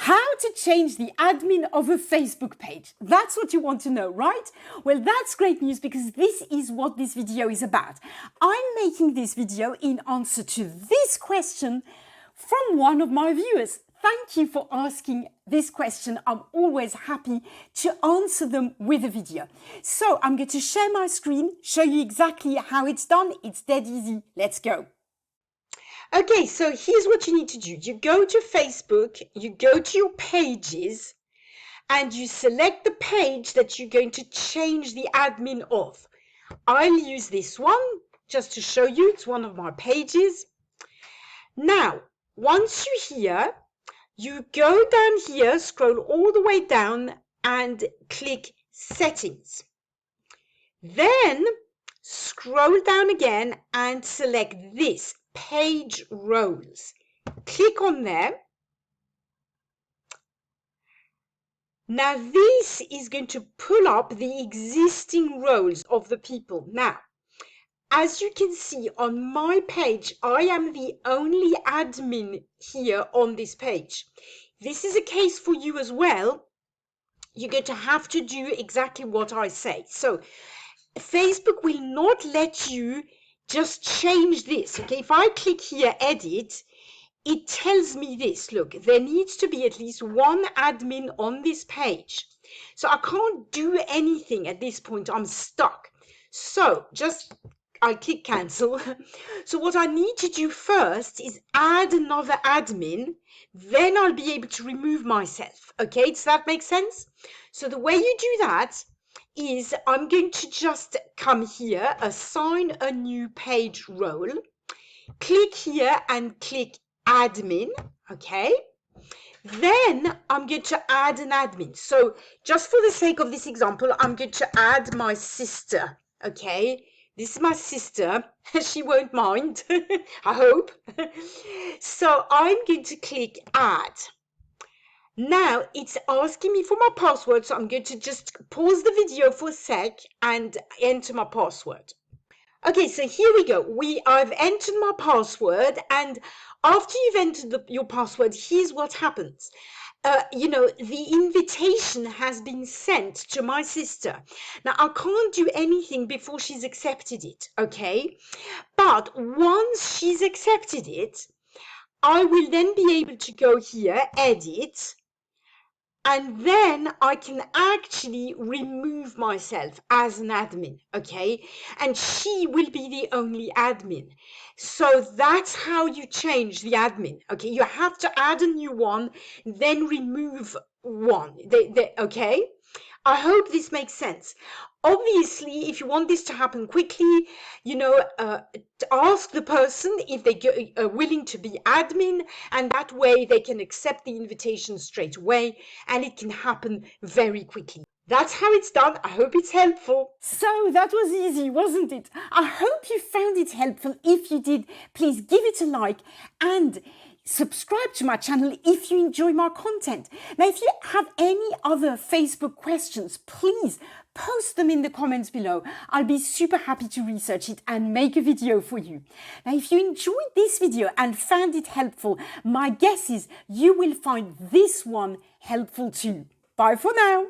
How to change the admin of a Facebook page. That's what you want to know, right? Well, that's great news because this is what this video is about. I'm making this video in answer to this question from one of my viewers. Thank you for asking this question. I'm always happy to answer them with a video. So I'm going to share my screen, show you exactly how it's done. It's dead easy. Let's go. Okay, so here's what you need to do. You go to Facebook, you go to your pages, and you select the page that you're going to change the admin of. I'll use this one just to show you. It's one of my pages. Now, once you're here, you go down here, scroll all the way down and click Settings. Then scroll down again and select this. Page roles. Click on there. Now this is going to pull up the existing roles of the people. Now, as you can see on my page, I am the only admin here on this page. This is a case for you as well. You're going to have to do exactly what I say. So Facebook will not let you just change this. Okay, if I click here, edit, it tells me this. Look, there needs to be at least one admin on this page. So I can't do anything at this point. I'm stuck. So I click cancel. So what I need to do first is add another admin. Then I'll be able to remove myself. Okay, does that make sense? So the way you do that is I'm going to just come here, assign a new page role, click here and click admin, okay? Then I'm going to add an admin. So just for the sake of this example, I'm going to add my sister, okay? This is my sister. She won't mind, I hope. So I'm going to click add. Now it's asking me for my password, so I'm going to just pause the video for a sec and enter my password. Okay, so here we go. I've entered my password, and after you've entered your password, here's what happens. The invitation has been sent to my sister. Now, I can't do anything before she's accepted it, okay? But once she's accepted it, I will then be able to go here, edit, and then I can actually remove myself as an admin, okay? And she will be the only admin. So that's how you change the admin, okay? You have to add a new one, then remove one, okay? I hope this makes sense. Obviously, if you want this to happen quickly, ask the person if they are willing to be admin, and that way they can accept the invitation straight away, and it can happen very quickly. That's how it's done. I hope it's helpful. So that was easy, wasn't it? I hope you found it helpful. If you did, please give it a like and subscribe to my channel if you enjoy my content. Now, if you have any other Facebook questions, please post them in the comments below. I'll be super happy to research it and make a video for you. Now, if you enjoyed this video and found it helpful, my guess is you will find this one helpful too. Bye for now.